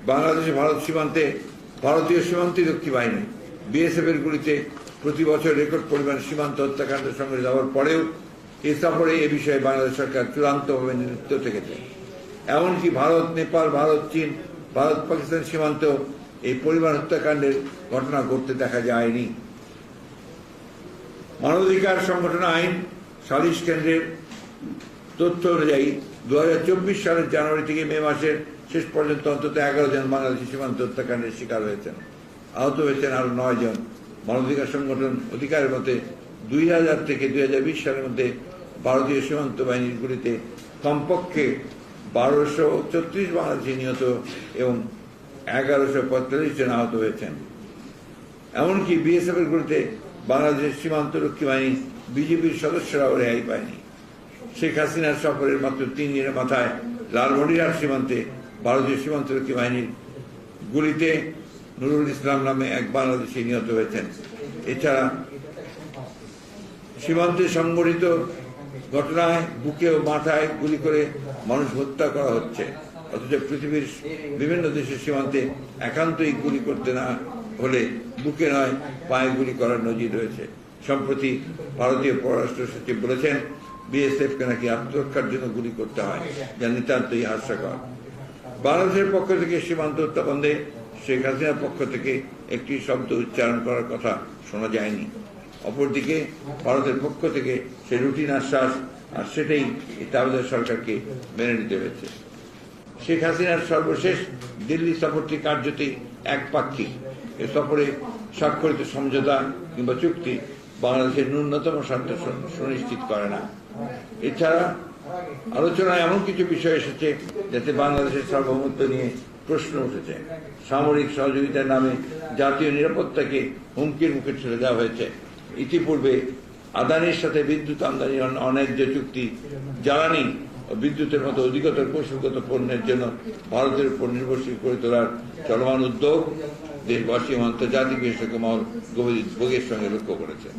বাংলাদেশে ভারত সীমান্তে ভারতীয় সীমান্তরক্ষী বাহিনী বিএসএফ এর গুলিতে প্রতি বছর রেকর্ড পরিমাণ সীমান্ত হত্যাকাণ্ড সংঘটিত হওয়ার পরেও এ সফরে এ বিষয়ে বাংলাদেশ সরকার চূড়ান্তভাবে নিরুত্তর থেকেছে। এমনকি ভারত, নেপাল, ভারত, চীন, ভারত পাকিস্তান সীমান্ত এই পরিমাণ হত্যাকাণ্ডের ঘটনা ঘটতে দেখা যায়নি। মানবাধিকার সংগঠন আইন সালিশ কেন্দ্রের তথ্য অনুযায়ী 2024 সালের জানুয়ারি থেকে মে মাসের শেষ পর্যন্ত অন্তত 11 জন বাংলাদেশি সীমান্ত হত্যাকাণ্ডের শিকার হয়েছেন। আহত হয়েছেন আরো 9 জন। মানবাধিকার সংগঠন অধিকারের মতে 2000 থেকে 2020 সালের মধ্যে ভারতীয় সীমান্ত বাহিনীর গুলিতে কমপক্ষে 1234 বাংলাদেশি নিহত এবং 1145 জন আহত হয়েছেন। এমনকি বিএসএফ এর গুলিতে বাংলাদেশের সীমান্তরক্ষী বাহিনী বিজেপির সদস্যরাও রেহাই পায়নি। শেখ হাসিনার সফরের মাত্র 3 দিনের মাথায় লালমনিরহাট সীমান্তে ভারতীয় সীমান্তরক্ষী বাহিনীর গুলিতে নুরুল ইসলাম নামে এক বাংলাদেশি নিহত হয়েছেন। এছাড়া সীমান্তে সংঘটিত ঘটনায় বুকে ও মাথায় গুলি করে মানুষ হত্যা করা হচ্ছে, অথচ পৃথিবীর বিভিন্ন দেশের সীমান্তে একান্তই গুলি করতে না হলে বুকে নয় পায়ে গুলি করার নজির রয়েছে। সম্প্রতি ভারতীয় পররাষ্ট্র সচিব বলেছেন, বিএসএফ কে নাকি আত্মরক্ষার জন্য গুলি করতে হয়, যা নিতান্তই হাস্যকর। বাংলাদেশের পক্ষ থেকে সীমান্ত হত্যা বন্ধে শেখ হাসিনার পক্ষ থেকে একটি শব্দ উচ্চারণ করার কথা শোনা যায়নি। অপরদিকে ভারতের পক্ষ থেকে সে রুটিন আশ্বাস, আর সেটাই তাদের সরকারকে মেনে নিতে হয়েছে। শেখ হাসিনার সর্বশেষ দিল্লি সফরটি কার্যতই একপাক্ষিক। এ সফরে স্বাক্ষরিত সমঝোতা কিংবা চুক্তি বাংলাদেশের ন্যূনতম শান্তি সুনিশ্চিত করে না। এছাড়া আলোচনায় এমন কিছু বিষয় এসেছে যাতে বাংলাদেশের সার্বভৌমত্ব নিয়ে প্রশ্ন উঠেছে। সামরিক সহযোগিতার নামে জাতীয় নিরাপত্তাকে হুমকির মুখে ঠেলে দেওয়া হয়েছে। ইতিপূর্বে আদানির সাথে বিদ্যুৎ আমদানির অন্যায্য চুক্তি, জ্বালানি ও বিদ্যুতের মতো অধিকতর কৌশলগত পণ্যের জন্য ভারতের উপর নির্ভরশীল করে তোলার চলমান উদ্যোগ দেশবাসী ও আন্তর্জাতিক বিশেষজ্ঞ মহল গভীর উদ্বেগের সঙ্গে লক্ষ্য করেছে।